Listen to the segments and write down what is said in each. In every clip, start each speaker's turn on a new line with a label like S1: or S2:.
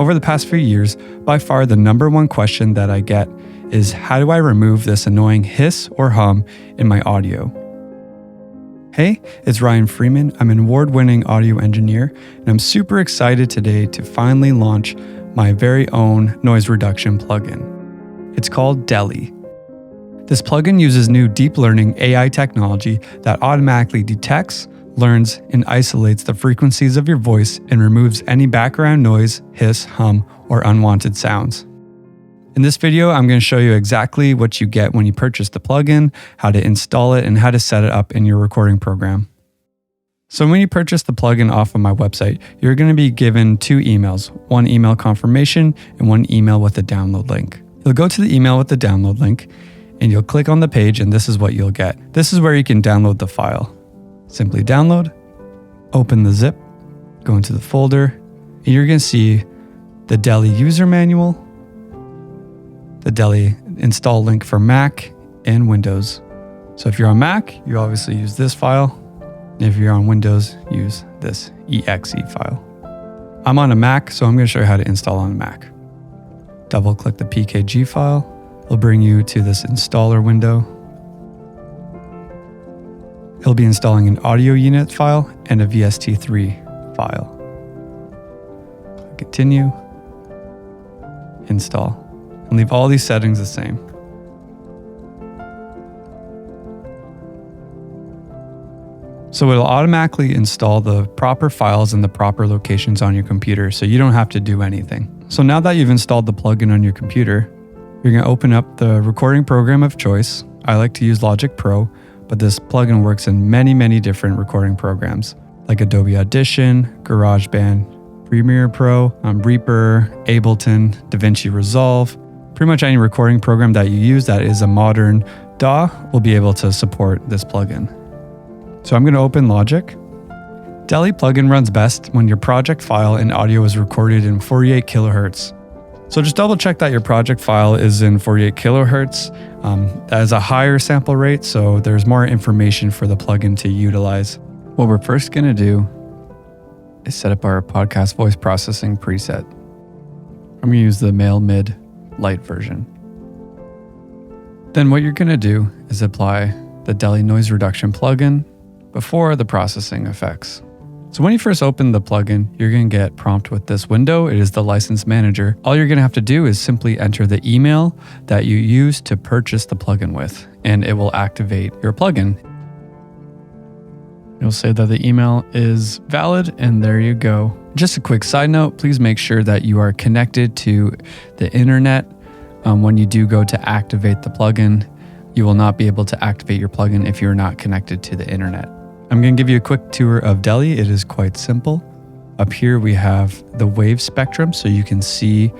S1: Over the past few years, by far the number one question that I get is, how do I remove this annoying hiss or hum in my audio? Hey, it's Ryan Freeman. I'm an award-winning audio engineer, and I'm super excited today to finally launch my very own noise reduction plugin. It's called DELE. This plugin uses new deep learning AI technology that automatically detects, learns, and isolates the frequencies of your voice and removes any background noise, hiss, hum, or unwanted sounds. In this video, I'm going to show you exactly what you get when you purchase the plugin, how to install it, and how to set it up in your recording program. So when you purchase the plugin off of my website, you're going to be given two emails, one email confirmation and one email with a download link. You'll go to the email with the download link and you'll click on the page and this is what you'll get. This is where you can download the file. Simply download, open the zip, go into the folder, and you're going to see the DELE user manual, the DELE install link for Mac and Windows. So if you're on Mac, you obviously use this file. If you're on Windows, use this exe file. I'm on a Mac, so I'm going to show you how to install on a Mac. Double click the PKG file. It'll bring you to this installer window. It'll be installing an audio unit file and a VST3 file. Continue, install, and leave all these settings the same. So it'll automatically install the proper files in the proper locations on your computer, so you don't have to do anything. So now that you've installed the plugin on your computer, you're going to open up the recording program of choice. I like to use Logic Pro, but this plugin works in many different recording programs like Adobe Audition, GarageBand, Premiere Pro, Reaper, Ableton, DaVinci Resolve. Pretty much any recording program that you use that is a modern DAW will be able to support this plugin. So I'm going to open Logic. DELE plugin runs best when your project file and audio is recorded in 48 kilohertz. So just double check that your project file is in 48 kilohertz. That is a higher sample rate, so there's more information for the plugin to utilize. What we're first going to do is set up our podcast voice processing preset. I'm going to use the male mid light version. Then what you're going to do is apply the DELE noise reduction plugin before the processing effects. So when you first open the plugin, you're going to get prompt with this window. It is the license manager. All you're going to have to do is simply enter the email that you use to purchase the plugin with, and it will activate your plugin. You'll say that the email is valid, and there you go. Just a quick side note, please make sure that you are connected to the internet. When you do go to activate the plugin, you will not be able to activate your plugin if you're not connected to the internet. I'm going to give you a quick tour of DELE. It is quite simple. Up here we have the wave spectrum, so you can see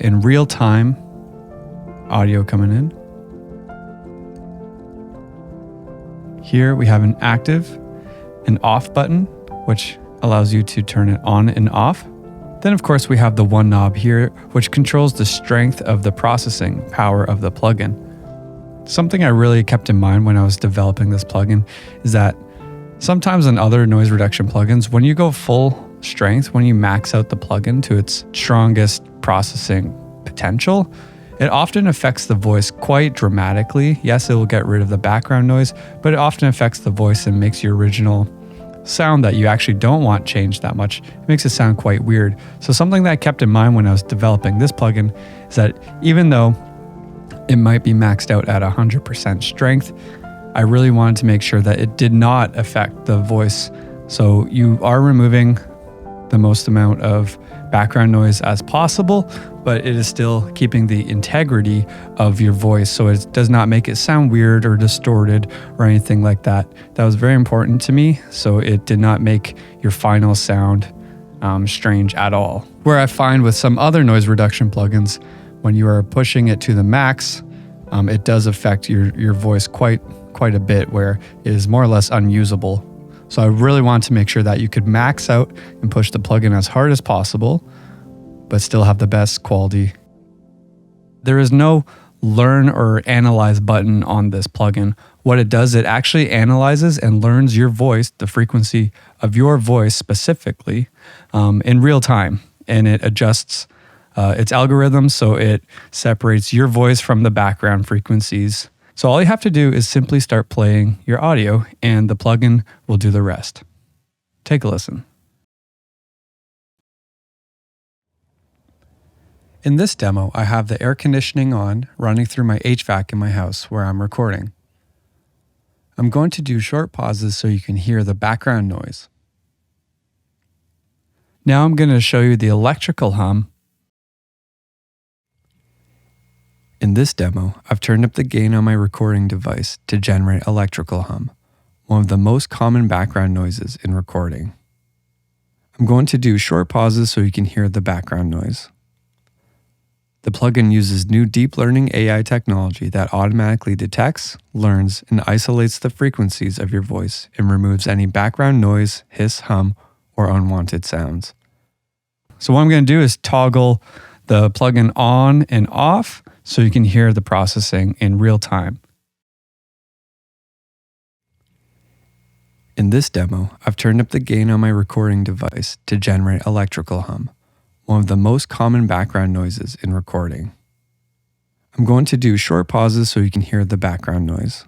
S1: in real time audio coming in. Here we have an active and off button, which allows you to turn it on and off. Then of course we have the one knob here, which controls the strength of the processing power of the plugin. Something I really kept in mind when I was developing this plugin is that sometimes in other noise reduction plugins, when you go full strength, when you max out the plugin to its strongest processing potential, it often affects the voice quite dramatically. Yes, it will get rid of the background noise, but it often affects the voice and makes your original sound that you actually don't want changed that much. It makes it sound quite weird. So something that I kept in mind when I was developing this plugin is that even though it might be maxed out at 100% strength, I really wanted to make sure that it did not affect the voice. So you are removing the most amount of background noise as possible, but it is still keeping the integrity of your voice, so it does not make it sound weird or distorted or anything like that. That was very important to me, so it did not make your final sound strange at all. Where I find with some other noise reduction plugins, when you are pushing it to the max, it does affect your voice quite a bit, where it is more or less unusable. So I really wanted to make sure that you could max out and push the plugin as hard as possible, but still have the best quality. There is no learn or analyze button on this plugin. What it does, it actually analyzes and learns your voice, the frequency of your voice specifically, in real time. and it adjusts its algorithm so it separates your voice from the background frequencies. So all you have to do is simply start playing your audio and the plugin will do the rest. Take a listen. In this demo, I have the air conditioning on, running through my HVAC in my house where I'm recording. I'm going to do short pauses so you can hear the background noise. Now I'm going to show you the electrical hum. In this demo, I've turned up the gain on my recording device to generate electrical hum, one of the most common background noises in recording. I'm going to do short pauses so you can hear the background noise. The plugin uses new deep learning AI technology that automatically detects, learns, and isolates the frequencies of your voice and removes any background noise, hiss, hum, or unwanted sounds. So what I'm going to do is toggle the plugin on and off so you can hear the processing in real time. In this demo, I've turned up the gain on my recording device to generate electrical hum, one of the most common background noises in recording. I'm going to do short pauses so you can hear the background noise.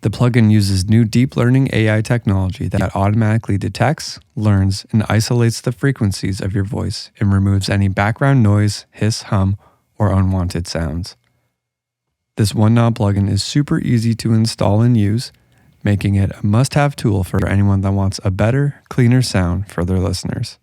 S1: The plugin uses new deep learning AI technology that automatically detects, learns, and isolates the frequencies of your voice and removes any background noise, hiss, hum, or unwanted sounds. This one knob plugin is super easy to install and use, making it a must-have tool for anyone that wants a better, cleaner sound for their listeners.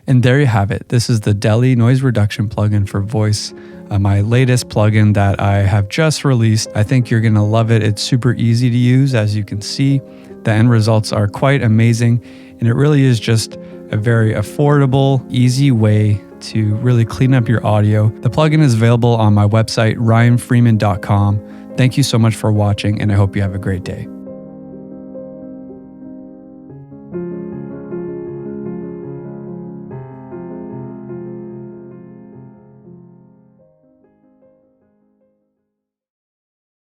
S1: And there you have it. This is the DELE noise reduction plugin for voice, my latest plugin that I have just released. I think you're going to love it. It's super easy to use. As you can see, the end results are quite amazing, and it really is just a very affordable, easy way to really clean up your audio. The plugin is available on my website, ryanfreeman.com. Thank you so much for watching, and I hope you have a great day.